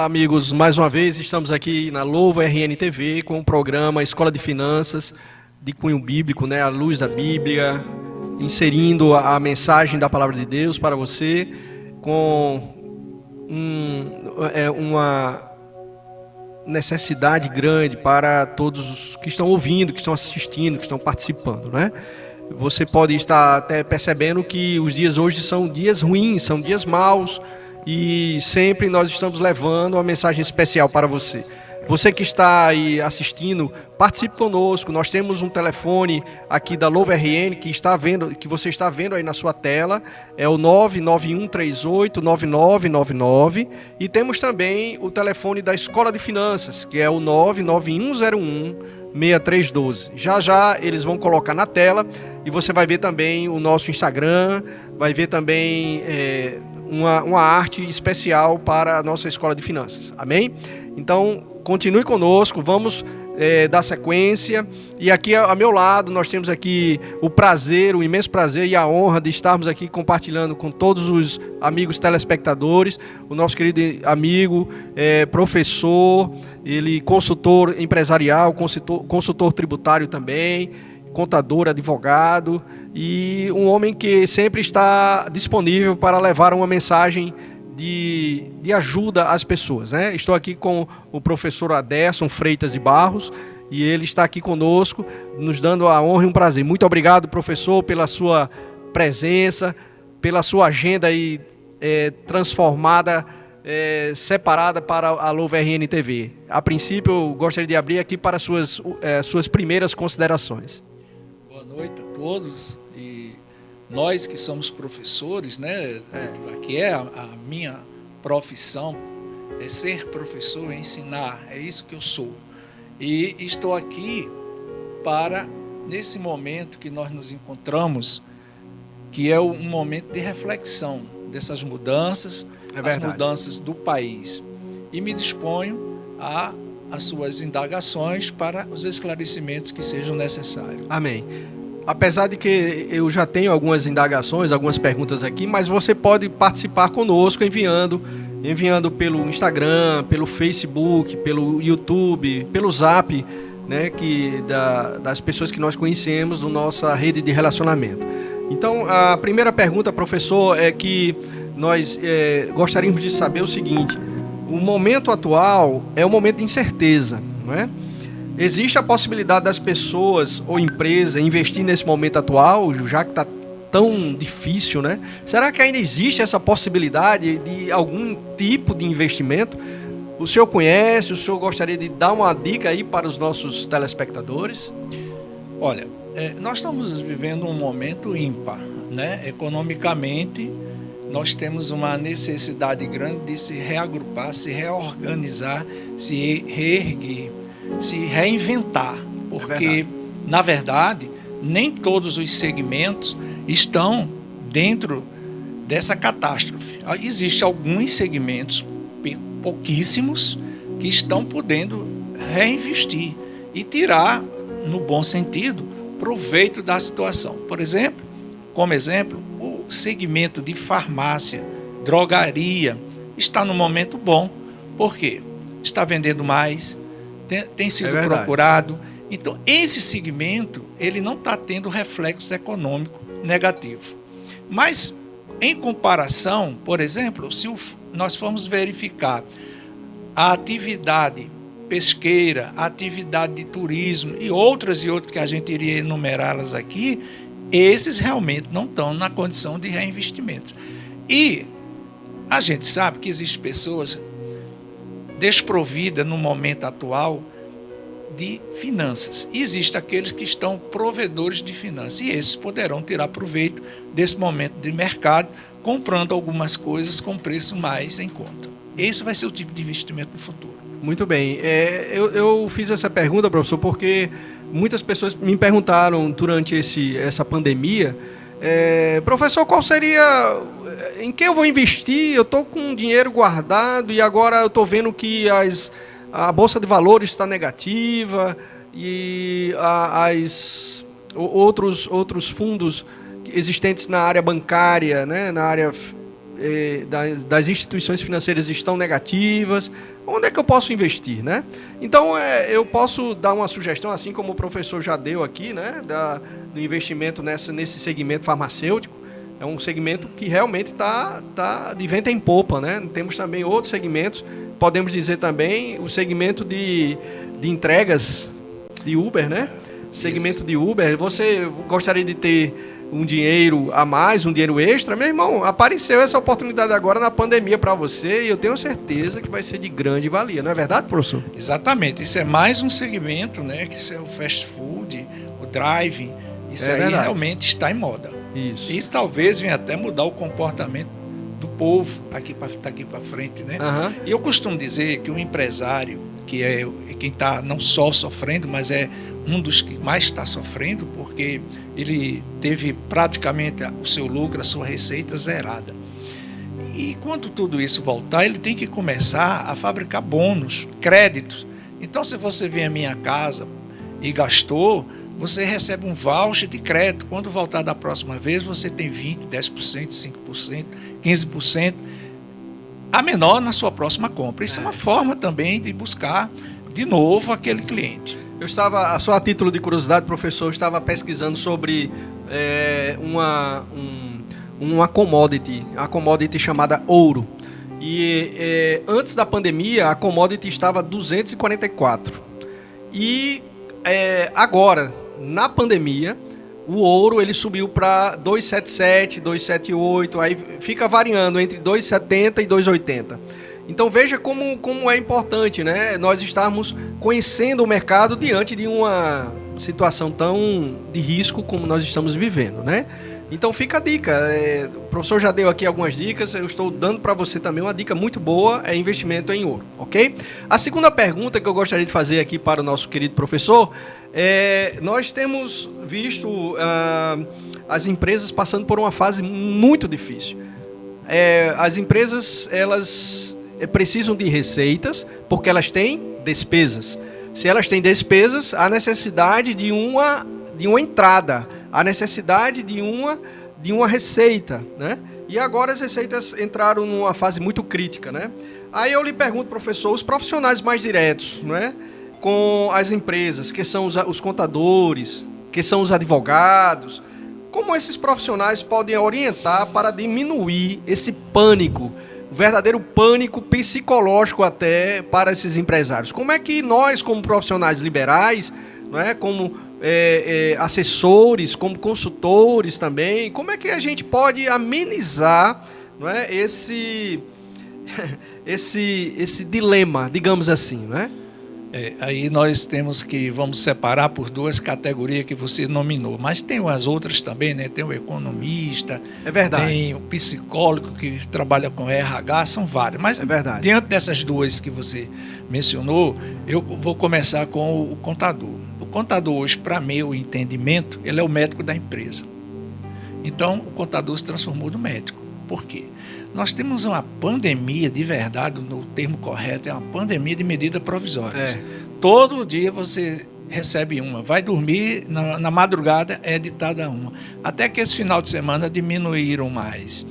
Olá, amigos. Mais uma vez estamos aqui na Louva RN TV com o programa Escola de Finanças de cunho bíblico, né? À luz da Bíblia, inserindo a mensagem da Palavra de Deus para você com uma necessidade grande para todos os que estão ouvindo, que estão assistindo, que estão participando, né? Você pode estar até percebendo que os dias hoje são dias ruins, são dias maus, e sempre nós estamos levando uma mensagem especial para você. Você que está aí assistindo, participe conosco. Nós temos um telefone aqui da Louva RN que você está vendo aí na sua tela, é o 991389999, e temos também o telefone da Escola de Finanças, que é o 991016312. Já eles vão colocar na tela e você vai ver também o nosso Instagram, vai ver também uma arte especial para a nossa Escola de Finanças. Amém? Então, continue conosco, vamos dar sequência. E aqui ao meu lado nós temos aqui o prazer, o imenso prazer e a honra de estarmos aqui compartilhando com todos os amigos telespectadores, o nosso querido amigo, professor, ele consultor empresarial, consultor tributário também, contador, advogado, e um homem que sempre está disponível para levar uma mensagem de ajuda às pessoas, né? Estou aqui com o professor Aderson Freitas de Barros, e ele está aqui conosco, nos dando a honra e um prazer. Muito obrigado, professor, pela sua presença, pela sua agenda aí, transformada, separada para a Louva RN TV. A princípio, eu gostaria de abrir aqui para suas primeiras considerações. Boa noite a todos, e nós que somos professores, né? Aqui é a minha profissão, é ser professor, é ensinar, é isso que eu sou. E estou aqui para, nesse momento que nós nos encontramos, que é um momento de reflexão dessas mudanças, as mudanças do país. E me disponho às suas indagações para os esclarecimentos que sejam necessários. Amém. Apesar de que eu já tenho algumas indagações, algumas perguntas aqui, mas você pode participar conosco enviando pelo Instagram, pelo Facebook, pelo YouTube, pelo Zap, né, das pessoas que nós conhecemos da nossa rede de relacionamento. Então, a primeira pergunta, professor, é que nós gostaríamos de saber o seguinte: o momento atual é um momento de incerteza, não é? Existe a possibilidade das pessoas ou empresas investir nesse momento atual, já que está tão difícil, né? Será que ainda existe essa possibilidade de algum tipo de investimento? O senhor conhece, o senhor gostaria de dar uma dica aí para os nossos telespectadores? Olha, nós estamos vivendo um momento ímpar, né? Economicamente, nós temos uma necessidade grande de se reagrupar, se reorganizar, se reerguer, se reinventar, porque, na verdade, nem todos os segmentos estão dentro dessa catástrofe. Existem alguns segmentos, pouquíssimos, que estão podendo reinvestir e tirar, no bom sentido, proveito da situação. Por exemplo, como exemplo, o segmento de farmácia, drogaria, está num momento bom. Por quê? Está vendendo mais, tem sido procurado. Então, esse segmento, ele não está tendo reflexo econômico negativo. Mas, em comparação, por exemplo, se nós formos verificar a atividade pesqueira, a atividade de turismo e outras que a gente iria enumerá-las aqui, esses realmente não estão na condição de reinvestimento. E a gente sabe que existem pessoas desprovida no momento atual de finanças. E existem aqueles que estão provedores de finanças, e esses poderão tirar proveito desse momento de mercado, comprando algumas coisas com preço mais em conta. Esse vai ser o tipo de investimento no futuro. Muito bem. Eu fiz essa pergunta, professor, porque muitas pessoas me perguntaram durante essa pandemia, professor, qual seria... Em que eu vou investir? Eu estou com dinheiro guardado e agora eu estou vendo que a Bolsa de Valores está negativa e outros fundos existentes na área bancária, né, na área das instituições financeiras estão negativas. Onde é que eu posso investir, né? Então, eu posso dar uma sugestão, assim como o professor já deu aqui, né? Do investimento nesse segmento farmacêutico. É um segmento que realmente está de vento em popa, né? Temos também outros segmentos. Podemos dizer também o segmento de entregas de Uber, né? Segmento Isso. De Uber. Você gostaria de ter um dinheiro a mais, um dinheiro extra? Meu irmão, apareceu essa oportunidade agora na pandemia para você e eu tenho certeza que vai ser de grande valia. Não é verdade, professor? Exatamente. Isso é mais um segmento, né? Que isso é o fast food, o driving. Isso aí verdade. Realmente está em moda. Isso talvez venha até mudar o comportamento do povo daqui para frente, né? Uhum. E eu costumo dizer que o empresário, que é quem está não só sofrendo, mas é um dos que mais está sofrendo, porque ele teve praticamente o seu lucro, a sua receita zerada. E quando tudo isso voltar, ele tem que começar a fabricar bônus, créditos. Então, se você vem à minha casa e gastou, você recebe um voucher de crédito. Quando voltar da próxima vez, você tem 20%, 10%, 5%, 15% a menor na sua próxima compra. Isso é uma forma também de buscar de novo aquele cliente. Eu estava, só a título de curiosidade, professor, eu estava pesquisando sobre uma commodity chamada ouro. E antes da pandemia, a commodity estava 244. E agora, na pandemia, o ouro ele subiu para 277, 278, aí fica variando entre 270 e 280. Então veja como é importante, né, nós estarmos conhecendo o mercado diante de uma situação tão de risco como nós estamos vivendo, né? Então fica a dica, o professor já deu aqui algumas dicas, eu estou dando para você também uma dica muito boa, é investimento em ouro, ok? A segunda pergunta que eu gostaria de fazer aqui para o nosso querido professor, nós temos visto as empresas passando por uma fase muito difícil. As empresas, elas precisam de receitas porque elas têm despesas. Se elas têm despesas, há necessidade de uma entrada, há necessidade de uma receita, né? E agora as receitas entraram numa fase muito crítica, né? Aí eu lhe pergunto, professor, os profissionais mais diretos, né, com as empresas, que são os contadores, que são os advogados, como esses profissionais podem orientar para diminuir esse pânico, o verdadeiro pânico psicológico até para esses empresários? Como é que nós, como profissionais liberais, não é, como assessores, como consultores também, como é que a gente pode amenizar, não é, esse dilema, digamos assim, não é? Aí nós vamos separar por duas categorias que você nominou, mas tem as outras também, né? Tem o economista, tem o psicólogo que trabalha com RH, são vários, mas diante dessas duas que você mencionou, eu vou começar com o contador. O contador hoje, para meu entendimento, ele é o médico da empresa. Então, o contador se transformou no médico. Por quê? Nós temos uma pandemia, de verdade, no termo correto, é uma pandemia de medidas provisórias. Todo dia você recebe uma, vai dormir, na madrugada é editada uma. Até que esse final de semana diminuíram mais.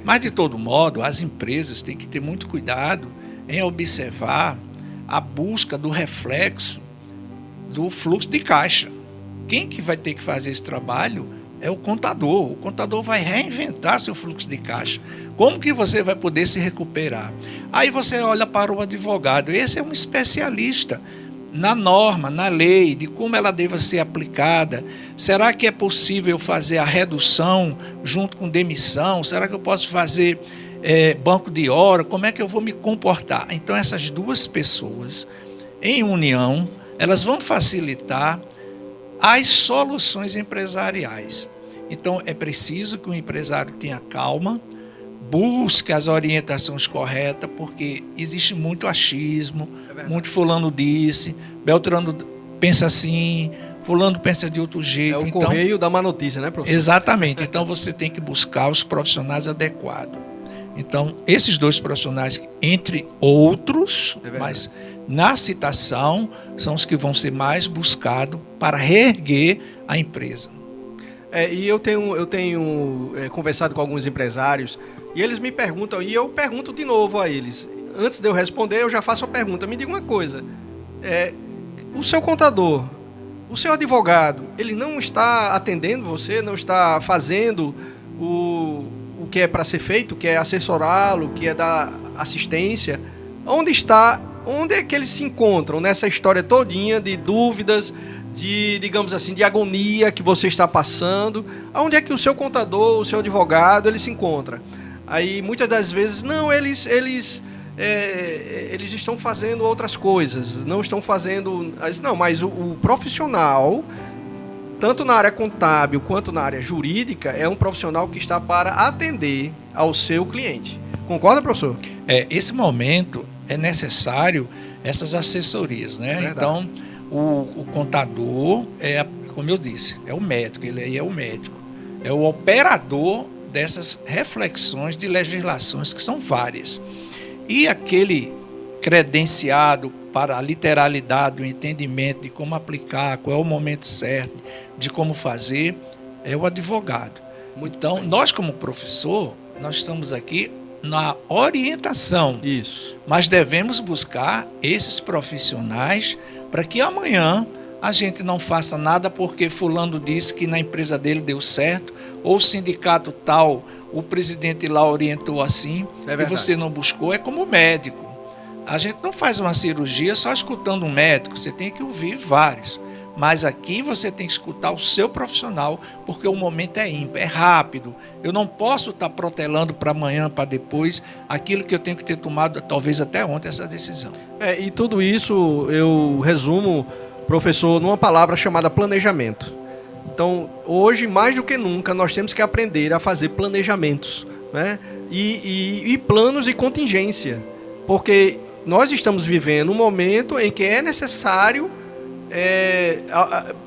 Mas, de todo modo, as empresas têm que ter muito cuidado em observar a busca do reflexo do fluxo de caixa. Quem que vai ter que fazer esse trabalho é o contador. O contador vai reinventar seu fluxo de caixa. Como que você vai poder se recuperar? Aí você olha para o advogado. Esse é um especialista na norma, na lei, de como ela deve ser aplicada. Será que é possível fazer a redução junto com demissão? Será que eu posso fazer banco de hora? Como é que eu vou me comportar? Então, essas duas pessoas, em união, elas vão facilitar as soluções empresariais. Então, é preciso que o empresário tenha calma, busque as orientações corretas, porque existe muito achismo, muito fulano disse, Beltrano pensa assim, fulano pensa de outro jeito. É o correio da má notícia, né, professor? Exatamente. Então, você tem que buscar os profissionais adequados. Então, esses dois profissionais, entre outros, mas na citação, são os que vão ser mais buscados para reerguer a empresa. E eu tenho conversado com alguns empresários e eles me perguntam, e eu pergunto de novo a eles. Antes de eu responder, eu já faço a pergunta. Me diga uma coisa, o seu contador, o seu advogado, ele não está atendendo você, não está fazendo o que é para ser feito, que é assessorá-lo, que é dar assistência? Onde é que eles se encontram nessa história todinha de dúvidas, digamos assim, de agonia que você está passando? Onde é que o seu contador, o seu advogado, ele se encontra? Aí, muitas das vezes, não, eles estão fazendo outras coisas, não estão fazendo... Não, mas o profissional, tanto na área contábil quanto na área jurídica, é um profissional que está para atender ao seu cliente. Concorda, professor? Esse momento é necessário essas assessorias, né? Verdade. Então, o contador como eu disse, é o médico, ele aí é o médico, é o operador dessas reflexões de legislações que são várias. E aquele credenciado para a literalidade, o entendimento de como aplicar, qual é o momento certo, de como fazer, é o advogado. Então, nós como professor, nós estamos aqui na orientação. Isso. Mas devemos buscar esses profissionais para que amanhã a gente não faça nada porque fulano disse que na empresa dele deu certo, ou o sindicato tal, o presidente lá orientou assim, e você não buscou. É como médico. A gente não faz uma cirurgia só escutando um médico, você tem que ouvir vários. Mas aqui você tem que escutar o seu profissional, porque o momento é ímpar, é rápido. Eu não posso estar protelando para amanhã, para depois, aquilo que eu tenho que ter tomado, talvez até ontem, essa decisão. E tudo isso eu resumo, professor, numa palavra chamada planejamento. Então, hoje, mais do que nunca, nós temos que aprender a fazer planejamentos, né? E planos de contingência, porque nós estamos vivendo um momento em que é necessário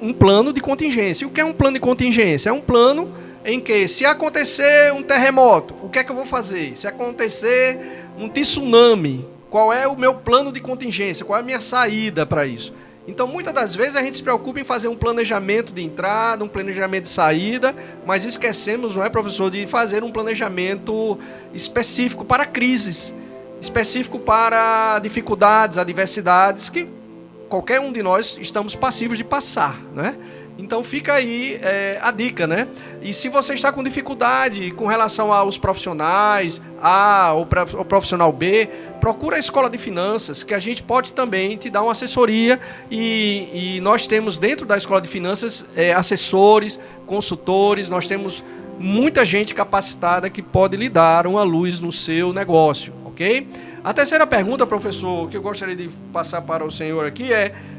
um plano de contingência. E o que é um plano de contingência? É um plano em que, se acontecer um terremoto, o que é que eu vou fazer? Se acontecer um tsunami, qual é o meu plano de contingência? Qual é a minha saída para isso? Então, muitas das vezes, a gente se preocupa em fazer um planejamento de entrada, um planejamento de saída, mas esquecemos, não é, professor, de fazer um planejamento específico para crises, específico para dificuldades, adversidades que qualquer um de nós estamos passivos de passar, né? Então fica aí a dica, né? E se você está com dificuldade com relação aos profissionais A ou o profissional B, procura a Escola de Finanças, que a gente pode também te dar uma assessoria, e nós temos dentro da Escola de Finanças assessores, consultores, nós temos muita gente capacitada que pode lhe dar uma luz no seu negócio, ok? A terceira pergunta, professor, que eu gostaria de passar para o senhor aqui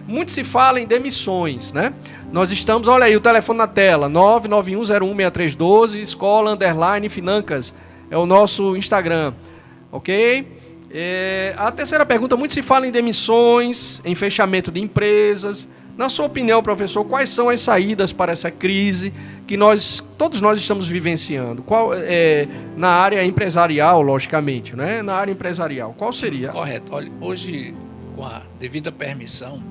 muito se fala em demissões, né? Nós estamos, olha aí o telefone na tela, 991016312, escola_financas, é o nosso Instagram, ok? A terceira pergunta, muito se fala em demissões, em fechamento de empresas. Na sua opinião, professor, quais são as saídas para essa crise que todos nós estamos vivenciando? Na área empresarial, logicamente, né? Na área empresarial, qual seria? Correto. Olha, hoje, com a devida permissão,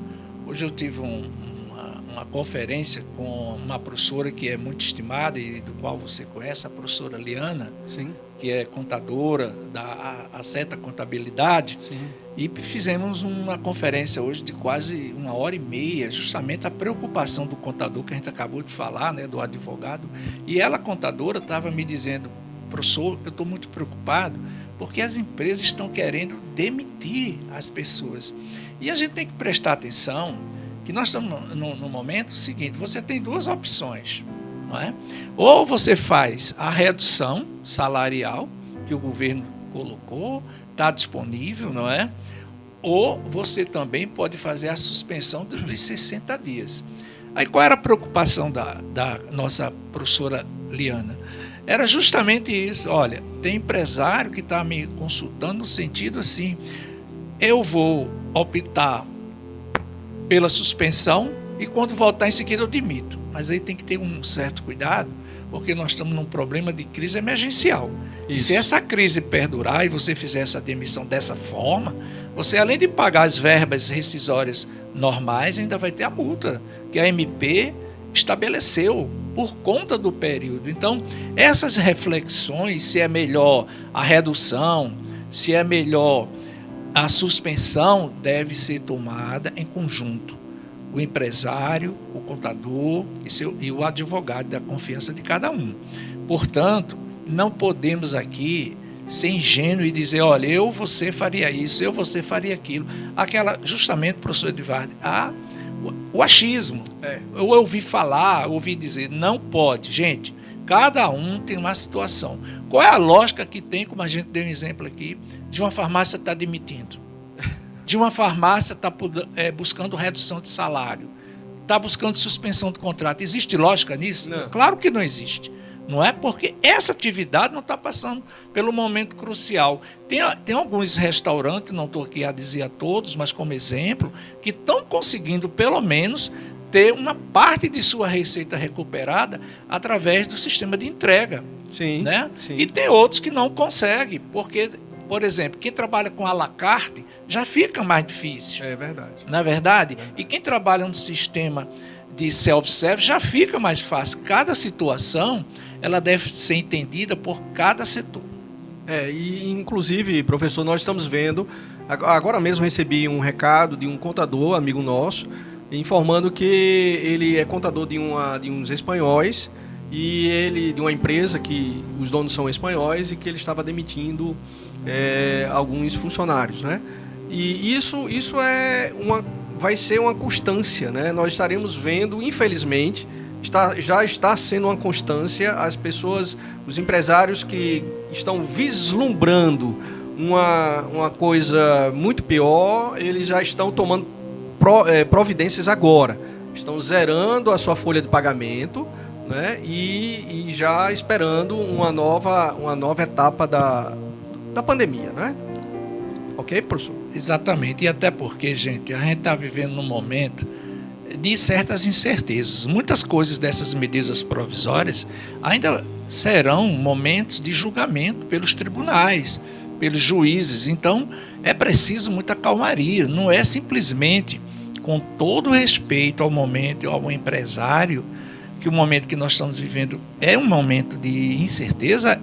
hoje eu tive uma conferência com uma professora que é muito estimada e do qual você conhece, a professora Liana. Sim. Que é contadora da Aceta Contabilidade. Sim. E fizemos uma conferência hoje de quase 1h30, justamente a preocupação do contador, que a gente acabou de falar, né, do advogado. E ela, contadora, estava me dizendo: professor, eu estou muito preocupado porque as empresas estão querendo demitir as pessoas. E a gente tem que prestar atenção que nós estamos no momento seguinte, você tem duas opções, não é? Ou você faz a redução salarial que o governo colocou, está disponível, não é? Ou você também pode fazer a suspensão dos 60 dias. Aí qual era a preocupação da nossa professora Liana? Era justamente isso. Olha, tem empresário que está me consultando no sentido assim, eu vou optar pela suspensão e quando voltar em seguida eu demito. Mas aí tem que ter um certo cuidado, porque nós estamos num problema de crise emergencial. Isso. E se essa crise perdurar e você fizer essa demissão dessa forma, você, além de pagar as verbas rescisórias normais, ainda vai ter a multa que a MP estabeleceu por conta do período. Então, essas reflexões, se é melhor a redução, se é melhor a suspensão, deve ser tomada em conjunto. O empresário, o contador e o advogado da confiança de cada um. Portanto, não podemos aqui ser ingênuo e dizer, olha, você faria isso, você faria aquilo. Justamente, professor Edivaldo, o achismo. Eu ouvi falar, ouvi dizer, não pode. Gente, cada um tem uma situação. Qual é a lógica que tem, como a gente deu um exemplo aqui, de uma farmácia estar demitindo? De uma farmácia estar buscando redução de salário? Está buscando suspensão de contrato? Existe lógica nisso? Não. Claro que não existe. Não é porque essa atividade não está passando pelo momento crucial. Tem alguns restaurantes, não estou aqui a dizer a todos, mas como exemplo, que estão conseguindo pelo menos ter uma parte de sua receita recuperada através do sistema de entrega. Sim, né? sim. E tem outros que não conseguem, porque, por exemplo, quem trabalha com à la carte já fica mais difícil. É verdade. Não é verdade? E quem trabalha no sistema de self-service já fica mais fácil. Cada situação ela deve ser entendida por cada setor. E inclusive, professor, nós estamos vendo, agora mesmo recebi um recado de um contador, amigo nosso, informando que ele é contador de uns espanhóis, e de uma empresa que os donos são espanhóis, e que ele estava demitindo alguns funcionários, né? E isso vai ser uma constância, né? Nós estaremos vendo, infelizmente, já está sendo uma constância, as pessoas, os empresários que estão vislumbrando uma coisa muito pior, eles já estão tomando providências agora. Estão zerando a sua folha de pagamento, né? E já esperando uma nova etapa da pandemia, né? Ok, professor? Exatamente. E até porque, gente, a gente está vivendo num momento de certas incertezas. Muitas coisas dessas medidas provisórias ainda serão momentos de julgamento pelos tribunais, pelos juízes. Então, é preciso muita calmaria. Não é simplesmente, com todo respeito ao momento, ao empresário, que o momento que nós estamos vivendo é um momento de incerteza,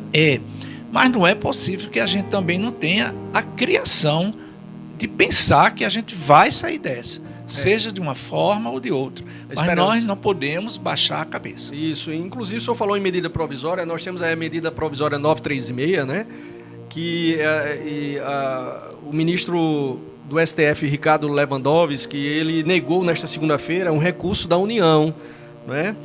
mas não é possível que a gente também não tenha a criação de pensar que a gente vai sair dessa, seja de uma forma ou de outra. Mas nós não podemos baixar a cabeça. Isso, inclusive o senhor falou em medida provisória, nós temos a medida provisória 936, né? Que o ministro do STF, Ricardo Lewandowski, ele negou nesta segunda-feira um recurso da União, né?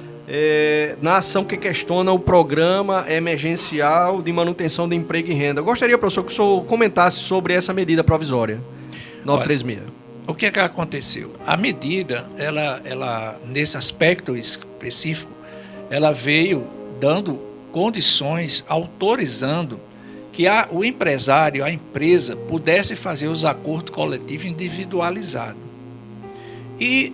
Na ação que questiona o Programa Emergencial de Manutenção de Emprego e Renda. Eu gostaria, professor, que o senhor comentasse sobre essa medida provisória 936. O que aconteceu? A medida, ela nesse aspecto específico, ela veio dando condições, autorizando que o empresário, a empresa, pudesse fazer os acordos coletivos individualizados. E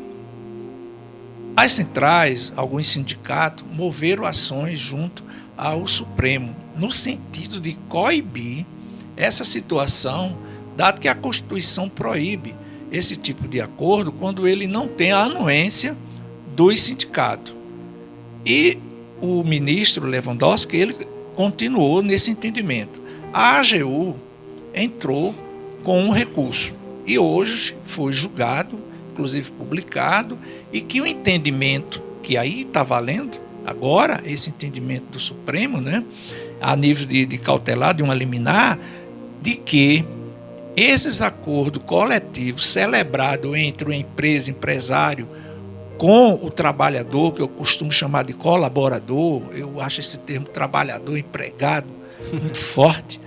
as centrais, alguns sindicatos, moveram ações junto ao Supremo, no sentido de coibir essa situação, dado que a Constituição proíbe esse tipo de acordo quando ele não tem a anuência dos sindicatos. E o ministro Lewandowski, ele continuou nesse entendimento. A AGU entrou com um recurso e hoje foi julgado, inclusive publicado, e que o entendimento que aí está valendo agora, esse entendimento do Supremo, né, a nível de cautelar, de uma liminar, de que esses acordos coletivos celebrados entre a empresa, empresário, com o trabalhador, que eu costumo chamar de colaborador, eu acho esse termo trabalhador, empregado, muito forte,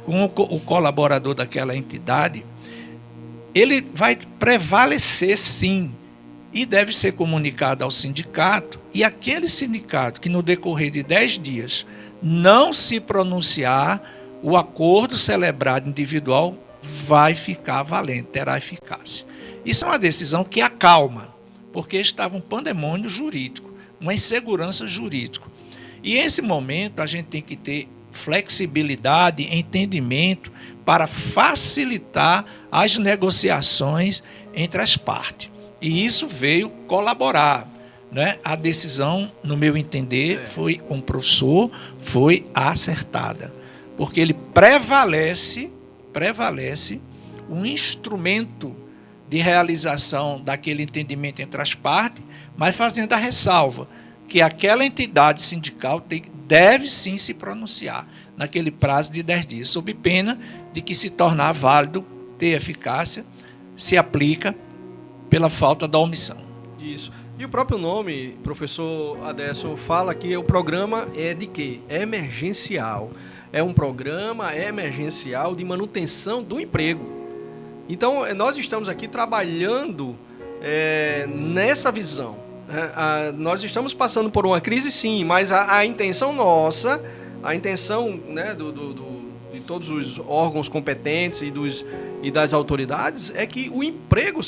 com o colaborador daquela entidade, ele vai prevalecer sim, e deve ser comunicado ao sindicato, e aquele sindicato que no decorrer de 10 dias não se pronunciar, o acordo celebrado individual vai ficar valendo, terá eficácia. Isso é uma decisão que acalma, porque estava um pandemônio jurídico, uma insegurança jurídica. E nesse momento a gente tem que ter flexibilidade, entendimento para facilitar as negociações entre as partes. E isso veio colaborar. né, a decisão, no meu entender, foi com o professor, foi acertada. Porque ele prevalece um instrumento de realização daquele entendimento entre as partes, mas fazendo a ressalva que aquela entidade sindical deve sim se pronunciar naquele prazo de 10 dias, sob pena de que se tornar válido, ter eficácia, se aplica pela falta da omissão. Isso. E o próprio nome, professor Aderson, fala que o programa é de quê? É emergencial. É um programa emergencial de manutenção do emprego. Então, nós estamos aqui trabalhando nessa visão. Nós estamos passando por uma crise, sim, mas a intenção nossa, a intenção, né, de todos os órgãos competentes e das autoridades é que o emprego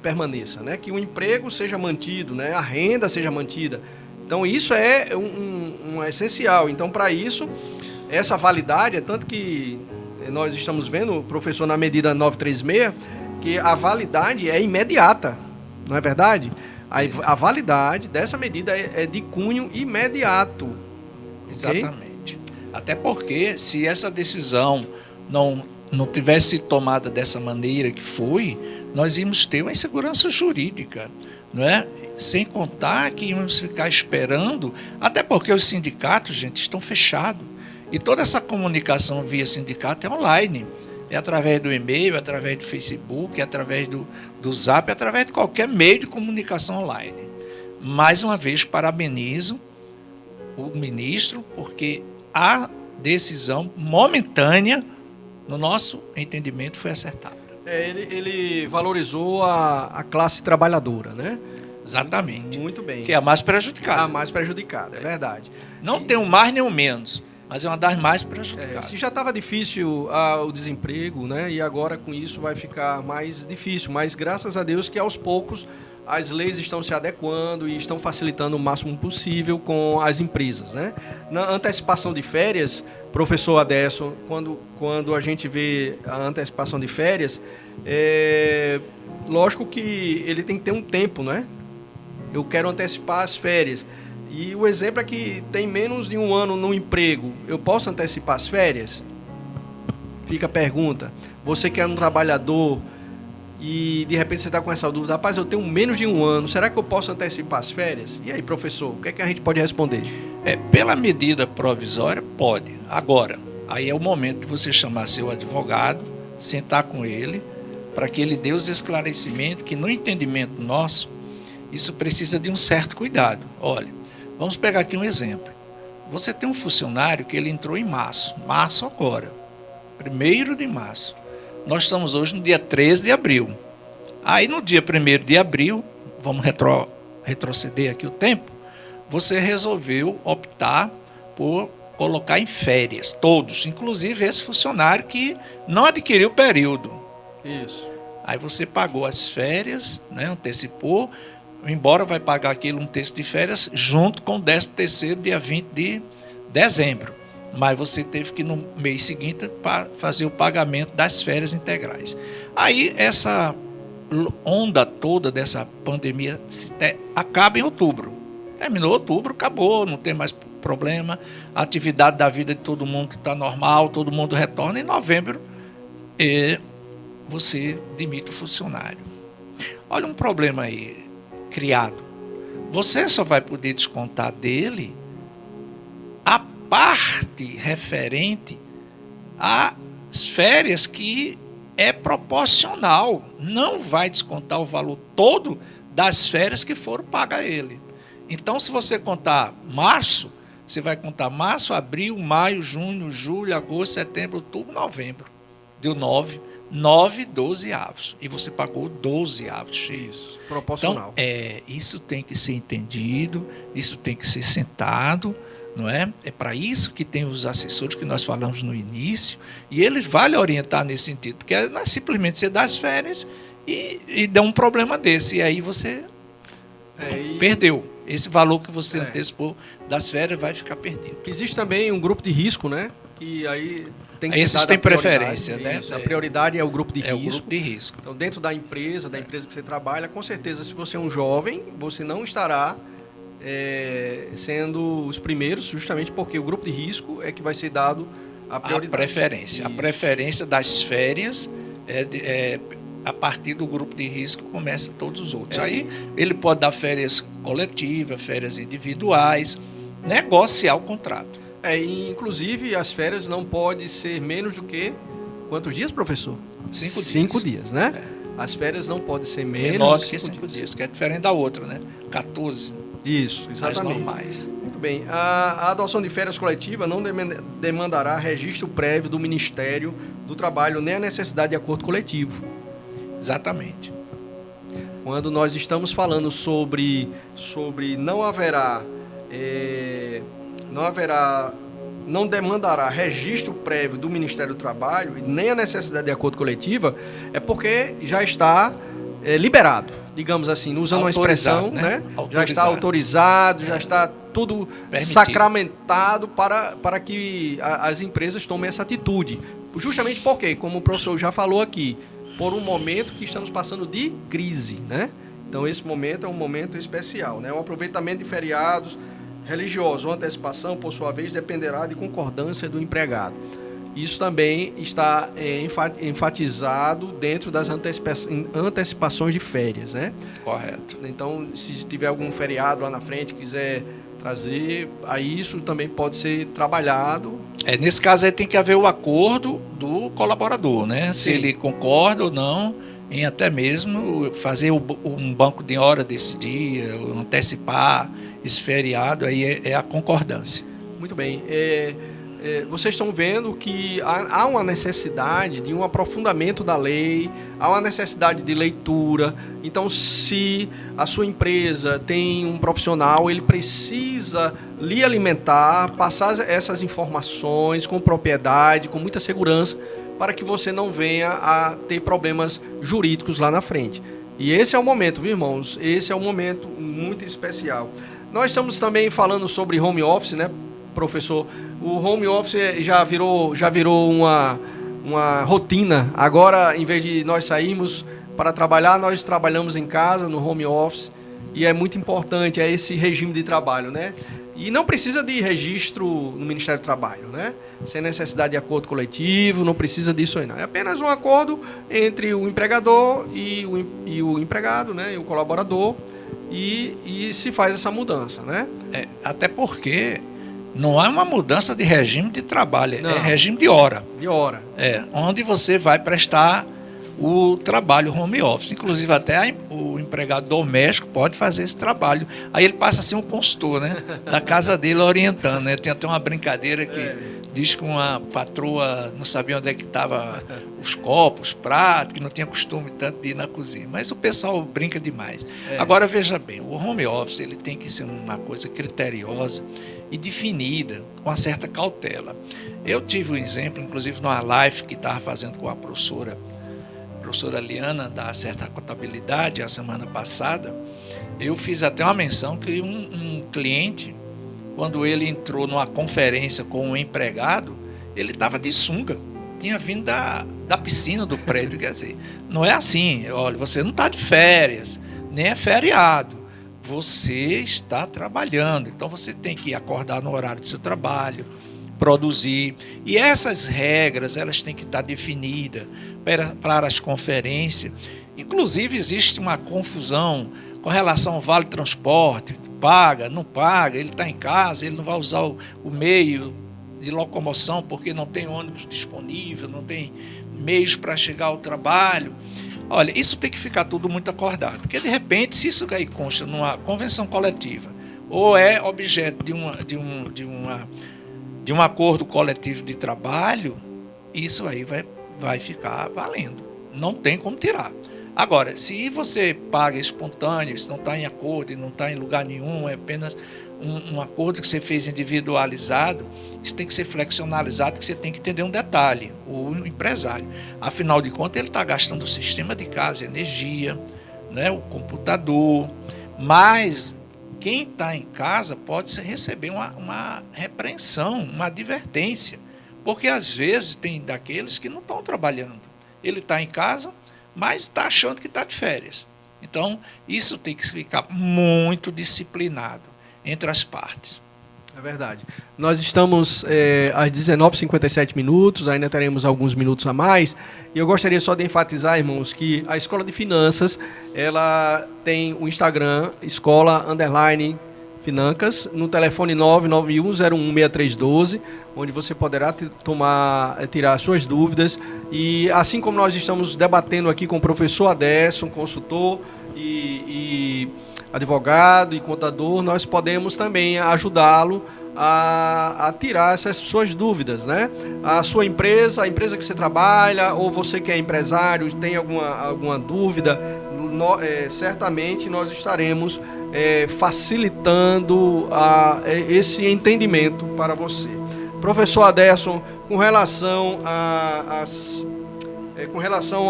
permaneça, né? Que o emprego seja mantido, né? A renda seja mantida. Então, isso é um essencial. Então, para isso, essa validade, é tanto que nós estamos vendo, professor, na medida 936, que a validade é imediata, não é verdade? A validade dessa medida é de cunho imediato. Exatamente. Okay? Até porque, se essa decisão não tivesse tomada dessa maneira que foi, nós íamos ter uma insegurança jurídica, não é? Sem contar que íamos ficar esperando, até porque os sindicatos, gente, estão fechados. E toda essa comunicação via sindicato é online. É através do e-mail, é através do Facebook, é através do Zap, é através de qualquer meio de comunicação online. Mais uma vez, parabenizo o ministro, porque a decisão momentânea, no nosso entendimento, foi acertada. Ele valorizou a classe trabalhadora, né? Exatamente. Muito bem. Que é a mais prejudicada. A mais prejudicada, é verdade. Não tem um mais nem um menos, mas é uma das mais prejudicadas. Se já estava difícil o desemprego, né? E agora com isso vai ficar mais difícil. Mas graças a Deus que aos poucos as leis estão se adequando e estão facilitando o máximo possível com as empresas, né? Na antecipação de férias, professor Aderson, quando a gente vê a antecipação de férias, lógico que ele tem que ter um tempo, né? Eu quero antecipar as férias. E o exemplo é que tem menos de um ano no emprego. Eu posso antecipar as férias? Fica a pergunta. Você que é um trabalhador e de repente você está com essa dúvida, rapaz, eu tenho menos de um ano, será que eu posso antecipar as férias? E aí, professor, o que é que a gente pode responder? Pela medida provisória, pode. Agora, aí é o momento de você chamar seu advogado, sentar com ele, para que ele dê os esclarecimentos, que no entendimento nosso, isso precisa de um certo cuidado. Olha, vamos pegar aqui um exemplo. Você tem um funcionário que ele entrou em março agora, 1º de março. Nós estamos hoje no dia 13 de abril. Aí no dia 1º de abril, vamos retroceder aqui o tempo, você resolveu optar por colocar em férias, todos, inclusive esse funcionário que não adquiriu o período. Isso. Aí você pagou as férias, né, antecipou, embora vai pagar aquilo um terço de férias, junto com o 13º, dia 20 de dezembro. Mas você teve que, no mês seguinte, fazer o pagamento das férias integrais. Aí, essa onda toda dessa pandemia acaba em outubro. Terminou outubro, acabou, não tem mais problema. A atividade da vida de todo mundo está normal, todo mundo retorna. Em novembro, você demite o funcionário. Olha um problema aí criado. Você só vai poder descontar dele a parte referente às férias que é proporcional. Não vai descontar o valor todo das férias que foram pagas a ele. Então, se você contar março, você vai contar março, abril, maio, junho, julho, agosto, setembro, outubro, novembro. Deu 12 avos. E você pagou 12 avos. Isso, proporcional. Então, isso tem que ser entendido, isso tem que ser sentado, não é? É para isso que tem os assessores que nós falamos no início, e eles vão lhe orientar nesse sentido, porque não é simplesmente você dar as férias e dá um problema desse, e aí você perdeu. Esse valor que você antecipou das férias vai ficar perdido. Existe também um grupo de risco, né? E aí tem que Esses ser dada têm a prioridade. preferência, né? Isso, a prioridade é o grupo de É risco. o grupo de risco. Então, dentro da empresa que você trabalha, com certeza, se você é um jovem, você não estará sendo os primeiros, justamente porque o grupo de risco é que vai ser dado a prioridade. A preferência das férias a partir do grupo de risco começa todos os outros. Aí ele pode dar férias coletivas, férias individuais, negociar o contrato. E, inclusive, as férias não podem ser menos do que quantos dias, professor? 5 dias. 5 dias, né? As férias não podem ser menos menor do que 5 dias, que é diferente da outra, né? 14. Isso, exatamente. Normais. Muito bem. A adoção de férias coletiva não demandará registro prévio do Ministério do Trabalho, nem a necessidade de acordo coletivo. Exatamente. Quando nós estamos falando sobre não demandará registro prévio do Ministério do Trabalho, nem a necessidade de acordo coletiva, é porque já está liberado, digamos assim, usando uma expressão, né? Já está autorizado, já está tudo permitido, sacramentado para que as empresas tomem essa atitude. Justamente porque, como o professor já falou aqui, por um momento que estamos passando de crise, né? Então, esse momento é um momento especial, né? O aproveitamento de feriados religiosos ou antecipação, por sua vez, dependerá de concordância do empregado. Isso também está enfatizado dentro das antecipações de férias, né? Correto. Então, se tiver algum feriado lá na frente, quiser trazer, aí isso também pode ser trabalhado. Nesse caso aí tem que haver o acordo do colaborador, né? Sim. Se ele concorda ou não em até mesmo fazer um banco de hora desse dia, antecipar esse feriado, aí é a concordância. Muito bem. Vocês estão vendo que há uma necessidade de um aprofundamento da lei, há uma necessidade de leitura. Então, se a sua empresa tem um profissional, ele precisa lhe alimentar, passar essas informações com propriedade, com muita segurança, para que você não venha a ter problemas jurídicos lá na frente. E esse é o momento, viu, irmãos? Esse é um momento muito especial. Nós estamos também falando sobre home office, né, professor? O home office já virou uma rotina. Agora, em vez de nós sairmos para trabalhar, nós trabalhamos em casa, no home office. E é muito importante esse regime de trabalho, né? E não precisa de registro no Ministério do Trabalho, né? Sem necessidade de acordo coletivo, não precisa disso aí não. É apenas um acordo entre o empregador e o empregado, né? E o colaborador. E se faz essa mudança, né? Até porque não é uma mudança de regime de trabalho, Não. É regime de hora. De hora. Onde você vai prestar o trabalho home office. Inclusive até o empregado doméstico pode fazer esse trabalho. Aí ele passa a ser um consultor, né? Da casa dele orientando, né? Tem até uma brincadeira que diz que uma patroa não sabia onde é que estava os copos, os pratos, que não tinha costume tanto de ir na cozinha. Mas o pessoal brinca demais. Agora, veja bem, o home office ele tem que ser uma coisa criteriosa e definida, com uma certa cautela. Eu tive um exemplo, inclusive, numa live que estava fazendo com a professora Liana, da Certa Contabilidade, a semana passada. Eu fiz até uma menção que um cliente, quando ele entrou numa conferência com um empregado, ele estava de sunga, tinha vindo da piscina do prédio. Quer dizer, não é assim, olha, você não está de férias, nem é feriado, você está trabalhando, então você tem que acordar no horário do seu trabalho, produzir, e essas regras elas têm que estar definidas para as conferências. Inclusive existe uma confusão com relação ao vale transporte, paga, não paga, ele está em casa, ele não vai usar o meio de locomoção porque não tem ônibus disponível, não tem meios para chegar ao trabalho. Olha, isso tem que ficar tudo muito acordado, porque de repente, se isso aí consta numa convenção coletiva ou é objeto de um acordo coletivo de trabalho, isso aí vai ficar valendo, não tem como tirar. Agora, se você paga espontâneo, se não está em acordo e não está em lugar nenhum, é apenas um acordo que você fez individualizado, isso tem que ser flexionalizado, que você tem que entender um detalhe, o empresário. Afinal de contas, ele está gastando o sistema de casa, energia, né, o computador, mas quem está em casa pode receber uma repreensão, uma advertência, Porque às vezes tem daqueles que não estão trabalhando. Ele está em casa, mas está achando que está de férias. Então, isso tem que ficar muito disciplinado entre as partes. É verdade. Nós estamos às 19h57, ainda teremos alguns minutos a mais. E eu gostaria só de enfatizar, irmãos, que a Escola de Finanças, ela tem o Instagram, escola_financas, no telefone 991016312, onde você poderá tirar suas dúvidas. E assim como nós estamos debatendo aqui com o professor Aderson, consultor e advogado e contador, nós podemos também ajudá-lo a tirar essas suas dúvidas, né? A sua empresa, a empresa que você trabalha, ou você que é empresário, tem alguma dúvida, certamente nós estaremos facilitando esse entendimento para você. Professor Aderson, com relação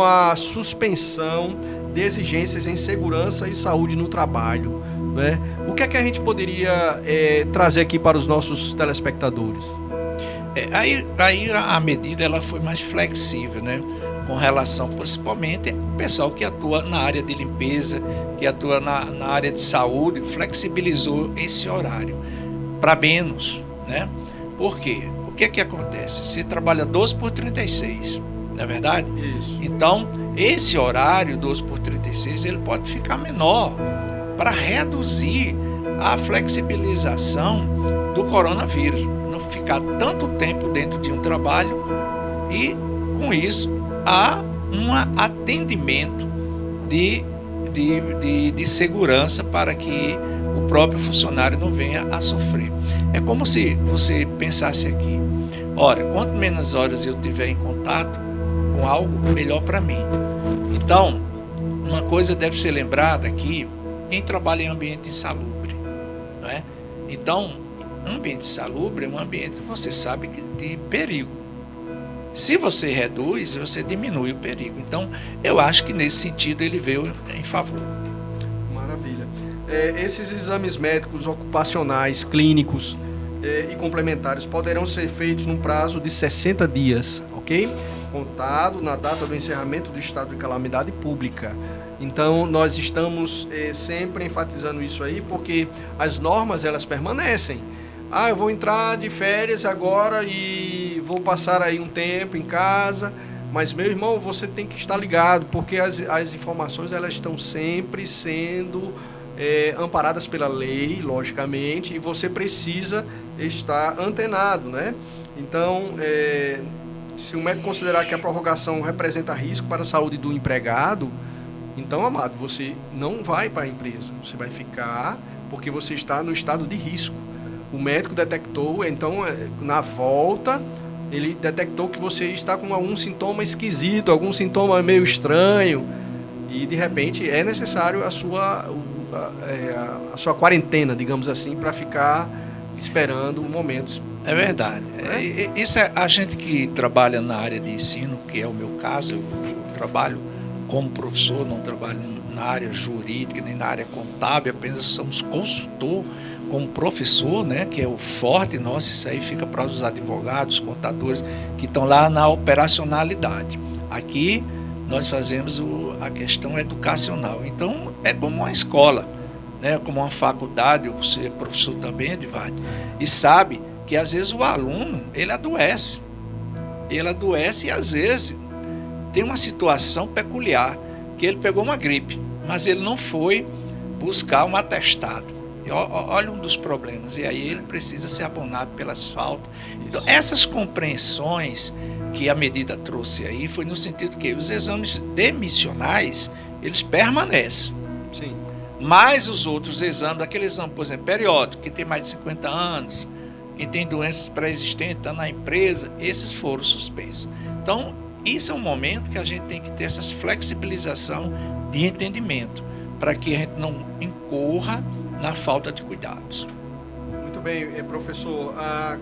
à suspensão de exigências em segurança e saúde no trabalho, né? O que é que a gente poderia trazer aqui para os nossos telespectadores? Aí a medida ela foi mais flexível, né? Com relação principalmente ao pessoal que atua na área de limpeza, que atua na área de saúde, flexibilizou esse horário para menos, né? Por quê? O que é que acontece? Você trabalha 12 por 36, não é verdade? Isso. Então, esse horário 12 por 36, ele pode ficar menor para reduzir a flexibilização do coronavírus, não ficar tanto tempo dentro de um trabalho e, com isso, há um atendimento de segurança para que o próprio funcionário não venha a sofrer. É como se você pensasse aqui, olha, quanto menos horas eu tiver em contato com algo, melhor para mim. Então, uma coisa deve ser lembrada aqui, quem trabalha em ambiente insalubre, não é? Então, ambiente insalubre é um ambiente, você sabe, de perigo. Se você reduz, você diminui o perigo. Então, eu acho que nesse sentido ele veio em favor. Maravilha. Esses exames médicos ocupacionais, clínicos e complementares poderão ser feitos num prazo de 60 dias, ok? Contado na data do encerramento do estado de calamidade pública. Então, nós estamos sempre enfatizando isso aí, porque as normas, elas permanecem. Eu vou entrar de férias agora e vou passar aí um tempo em casa, mas, meu irmão, você tem que estar ligado, porque as informações, elas estão sempre sendo amparadas pela lei, logicamente, e você precisa estar antenado, né? Então, se o médico considerar que a prorrogação representa risco para a saúde do empregado, então, amado, você não vai para a empresa, você vai ficar porque você está no estado de risco. O médico detectou, então, na volta, ele detectou que você está com algum sintoma esquisito, algum sintoma meio estranho, e de repente é necessário a sua quarentena, digamos assim, para ficar esperando momentos. É verdade. Né? Isso é a gente que trabalha na área de ensino, que é o meu caso, eu trabalho como professor, não trabalho na área jurídica, nem na área contábil, apenas somos consultor como professor, né, que é o forte nosso, isso aí fica para os advogados, contadores, que estão lá na operacionalidade. Aqui nós fazemos a questão educacional. Então, é como uma escola, né, como uma faculdade, você é professor também, Edvard, e sabe que às vezes o aluno, ele adoece e às vezes tem uma situação peculiar, que ele pegou uma gripe, mas ele não foi buscar um atestado. Olha um dos problemas, e aí ele precisa ser abonado pelas faltas. Então, essas compreensões que a medida trouxe aí foi no sentido que os exames demissionais, eles permanecem. Sim. Mas os outros exames, aquele exame, por exemplo, periódico, que tem mais de 50 anos, quem tem doenças pré-existentes, está na empresa, esses foram suspensos. Então, isso é um momento que a gente tem que ter essa flexibilização de entendimento, para que a gente não incorra na falta de cuidados. Muito bem, professor.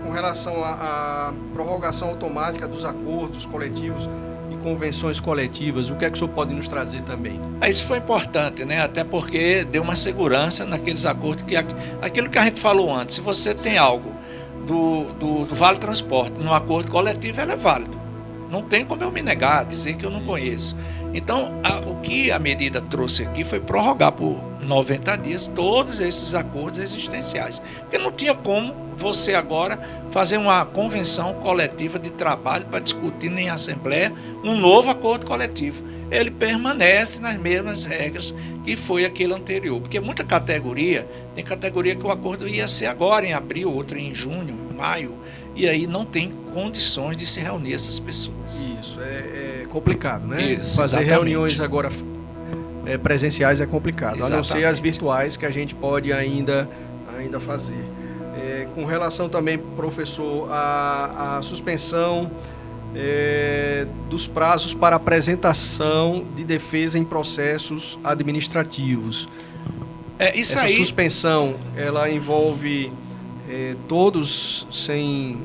Com relação à prorrogação automática dos acordos coletivos e convenções coletivas, o que é que o senhor pode nos trazer também? Isso foi importante, né? Até porque deu uma segurança naqueles acordos, aquilo que a gente falou antes, se você tem algo do Vale Transporte, no acordo coletivo, ela é válida. Não tem como eu me negar, dizer que eu não conheço. Então, o que a medida trouxe aqui foi prorrogar por 90 dias todos esses acordos existenciais. Porque não tinha como você agora fazer uma convenção coletiva de trabalho para discutir em assembleia um novo acordo coletivo. Ele permanece nas mesmas regras que foi aquele anterior. Porque muita categoria, tem categoria que o acordo ia ser agora em abril, outra em junho, maio, e aí não tem condições de se reunir essas pessoas. Isso, é complicado, né? Isso, fazer exatamente. reuniões agora presenciais é complicado, Exatamente. a não ser as virtuais que a gente pode ainda fazer. Com relação também, professor, à suspensão dos prazos para apresentação de defesa em processos administrativos. Essa suspensão, ela envolve todos sem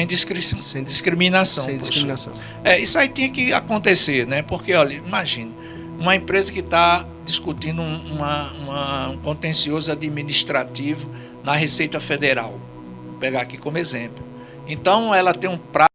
discriminação. Sem discriminação. Isso aí tinha que acontecer, né? Porque, olha, imagine, uma empresa que está discutindo um contencioso administrativo na Receita Federal. Vou pegar aqui como exemplo. Então, ela tem um prazo.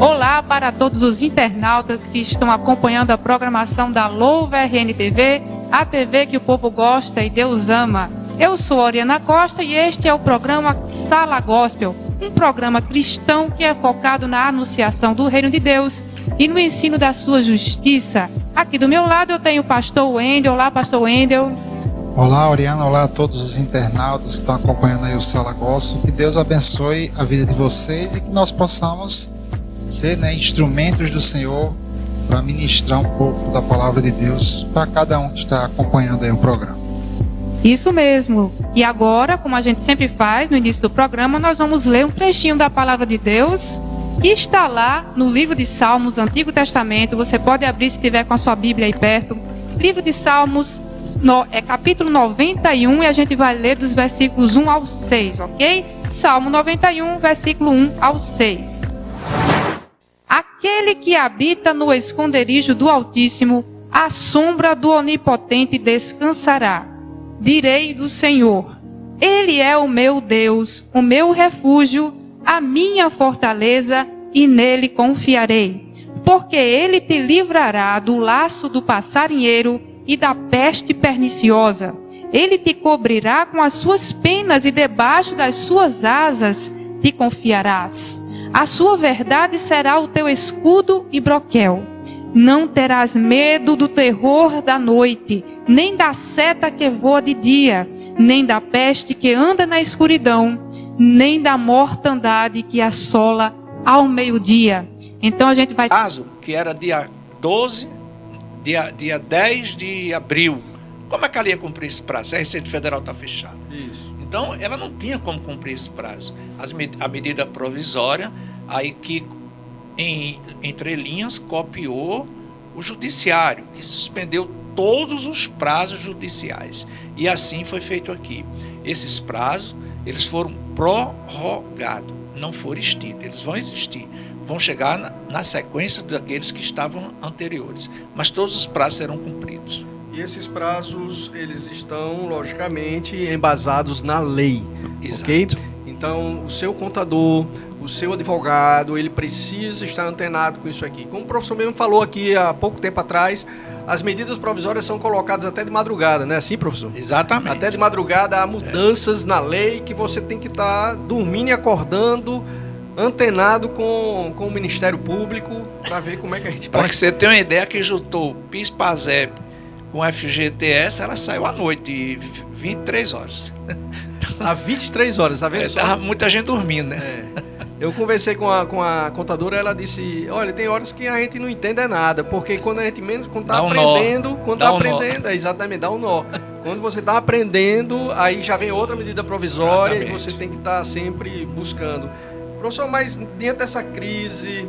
Olá para todos os internautas que estão acompanhando a programação da Louva RNTV, a TV que o povo gosta e Deus ama. Eu sou Oriana Costa e este é o programa Sala Gospel, um programa cristão que é focado na anunciação do reino de Deus e no ensino da sua justiça. Aqui do meu lado eu tenho o pastor Wendel. Olá, pastor Wendel. Olá, Oriana. Olá a todos os internautas que estão acompanhando aí o Sala Gospel. Que Deus abençoe a vida de vocês e que nós possamos ser, instrumentos do Senhor para ministrar um pouco da palavra de Deus para cada um que está acompanhando aí o programa. Isso mesmo. E agora, como a gente sempre faz no início do programa, nós vamos ler um trechinho da palavra de Deus que está lá no livro de Salmos, Antigo Testamento. Você pode abrir se tiver com a sua Bíblia aí perto. Livro de Salmos, capítulo 91, e a gente vai ler dos versículos 1 ao 6, ok? Salmo 91, versículo 1 ao 6. Aquele que habita no esconderijo do Altíssimo, à sombra do Onipotente descansará. Direi do Senhor: Ele é o meu Deus, o meu refúgio, a minha fortaleza, e nele confiarei. Porque ele te livrará do laço do passarinheiro e da peste perniciosa. Ele te cobrirá com as suas penas e debaixo das suas asas te confiarás. A sua verdade será o teu escudo e broquel. Não terás medo do terror da noite, nem da seta que voa de dia, nem da peste que anda na escuridão, nem da mortandade que assola ao meio-dia. Então a gente vai... Caso que era dia 12, dia 10 de abril. Como é que ela ia cumprir esse prazo? A Receita Federal está fechada. Isso. Então, ela não tinha como cumprir esse prazo. A medida provisória, aí que, entre linhas, copiou o judiciário, que suspendeu todos os prazos judiciais. E assim foi feito aqui. Esses prazos, eles foram prorrogados, não foram extintos. Eles vão existir, vão chegar na sequência daqueles que estavam anteriores. Mas todos os prazos serão cumpridos. E esses prazos, eles estão, logicamente, embasados na lei. Exato. Ok? Então, o seu contador, o seu advogado, ele precisa estar antenado com isso aqui. Como o professor mesmo falou aqui há pouco tempo atrás, as medidas provisórias são colocadas até de madrugada, não é assim, professor? Exatamente. Até de madrugada há mudanças na lei que você tem que estar dormindo e acordando antenado com o Ministério Público para ver como é que a gente Para que você tenha uma ideia, que juntou PIS-PASEP com FGTS, ela saiu à noite, de 23 horas. Há 23 horas, tá vendo? Tava muita gente dormindo, né? Eu conversei com a contadora, ela disse, olha, tem horas que a gente não entende nada, porque quando a gente menos, quando tá aprendendo, exatamente, dá um nó. Quando você tá aprendendo, aí já vem outra medida provisória e você tem que estar sempre buscando. Professor, mas diante dessa crise,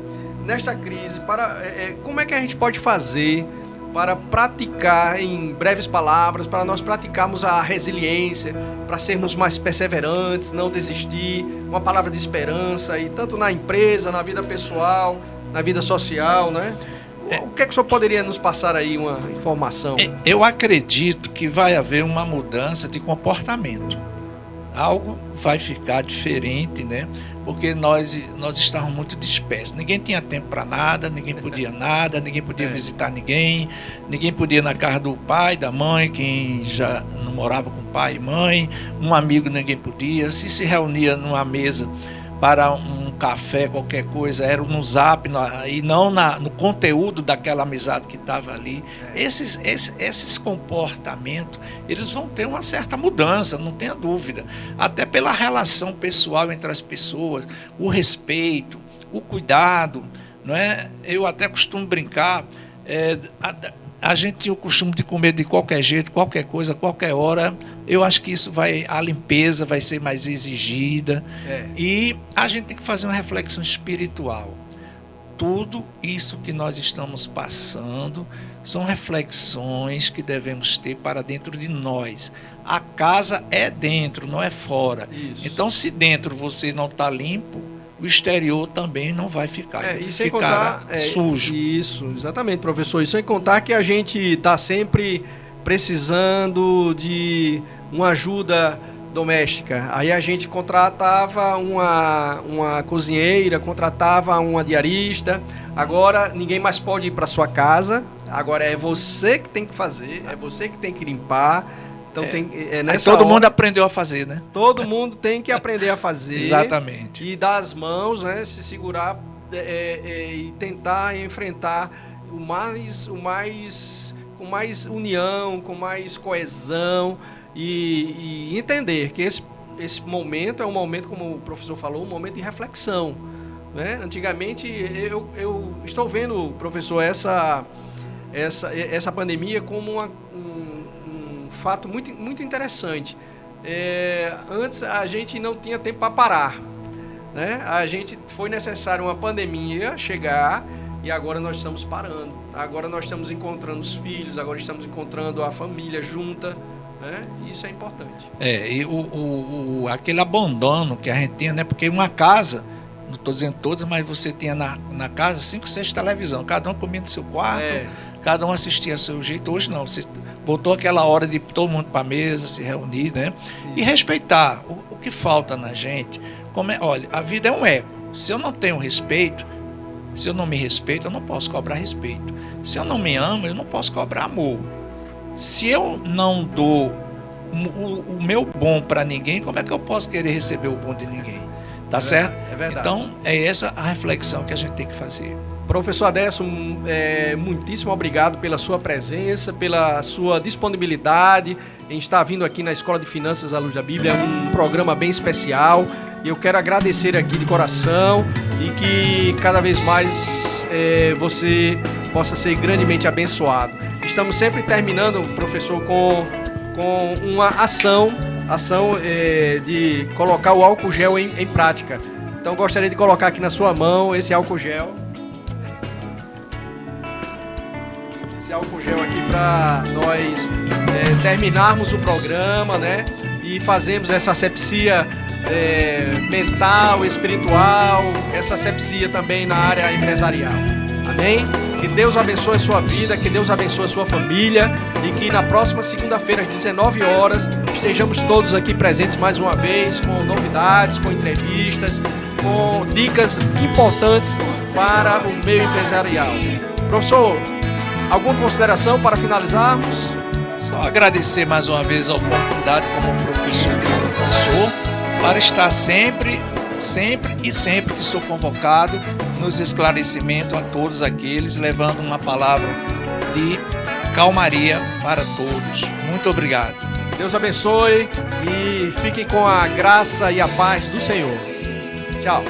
como é que a gente pode fazer para praticar, em breves palavras, para nós praticarmos a resiliência, para sermos mais perseverantes, não desistir, uma palavra de esperança, e tanto na empresa, na vida pessoal, na vida social, né? O que é que o senhor poderia nos passar aí, uma informação? Eu acredito que vai haver uma mudança de comportamento. Algo vai ficar diferente, né? Porque nós estávamos muito dispersos. Ninguém tinha tempo para nada, ninguém podia nada, ninguém podia visitar ninguém podia ir na casa do pai, da mãe, quem já não morava com pai e mãe, um amigo ninguém podia, se reunia numa mesa para um café, qualquer coisa, era no Zap, e não no conteúdo daquela amizade que estava ali. Esses comportamentos, eles vão ter uma certa mudança, não tenha dúvida. Até pela relação pessoal entre as pessoas, o respeito, o cuidado, não é? Eu até costumo brincar, a gente tinha o costume de comer de qualquer jeito, qualquer coisa, qualquer hora. Eu acho que a limpeza vai ser mais exigida. E a gente tem que fazer uma reflexão espiritual. Tudo isso que nós estamos passando são reflexões que devemos ter para dentro de nós. A casa é dentro, não é fora. Isso. Então, se dentro você não está limpo, o exterior também não vai ficar, sujo. Isso, exatamente, professor. Isso sem contar que a gente está sempre precisando de uma ajuda doméstica. Aí a gente contratava uma cozinheira, contratava uma diarista. Agora ninguém mais pode ir para sua casa. Agora é você que tem que fazer, é você que tem que limpar. Então todo mundo aprendeu a fazer, né? Todo mundo tem que aprender a fazer. Exatamente. E dar as mãos, né? Se segurar e tentar enfrentar com mais união, com mais coesão e entender que esse momento é um momento, como o professor falou, um momento de reflexão, né? Antigamente, eu estou vendo, professor, essa pandemia como um fato muito, muito interessante. Antes a gente não tinha tempo para parar, né? Foi necessário uma pandemia chegar e agora nós estamos parando. Agora nós estamos encontrando os filhos, agora estamos encontrando a família junta, né? Isso é importante. E aquele abandono que a gente tinha, né? Porque uma casa, não estou dizendo todas, mas você tinha na casa 5, 6 televisão, cada um comia no seu quarto, cada um assistia a seu jeito. Hoje não, você botou aquela hora de todo mundo para a mesa, se reunir, né? E respeitar. O que falta na gente, olha, a vida é um eco. Se eu não tenho respeito, se eu não me respeito, eu não posso cobrar respeito. Se eu não me amo, eu não posso cobrar amor. Se eu não dou o meu bom para ninguém, como é que eu posso querer receber o bom de ninguém? Tá certo? É verdade. Então, é essa a reflexão que a gente tem que fazer. Professor Adélcio, muitíssimo obrigado pela sua presença, pela sua disponibilidade em estar vindo aqui na Escola de Finanças à Luz da Bíblia. É um programa bem especial e eu quero agradecer aqui de coração e que cada vez mais você possa ser grandemente abençoado. Estamos sempre terminando, professor, com uma ação de colocar o álcool gel em prática. Então gostaria de colocar aqui na sua mão esse álcool gel. Álcool gel aqui para nós terminarmos o programa, né? E fazemos essa asepsia mental, espiritual, essa asepsia também na área empresarial. Amém? Que Deus abençoe a sua vida, que Deus abençoe a sua família e que na próxima segunda-feira às 19 horas estejamos todos aqui presentes mais uma vez com novidades, com entrevistas, com dicas importantes para o meio empresarial. Professor, alguma consideração para finalizarmos? Só agradecer mais uma vez a oportunidade como professor para estar sempre sempre e sempre que sou convocado, nos esclarecimentos a todos aqueles, levando uma palavra de calmaria para todos. Muito obrigado. Deus abençoe e fiquem com a graça e a paz do Senhor. Tchau.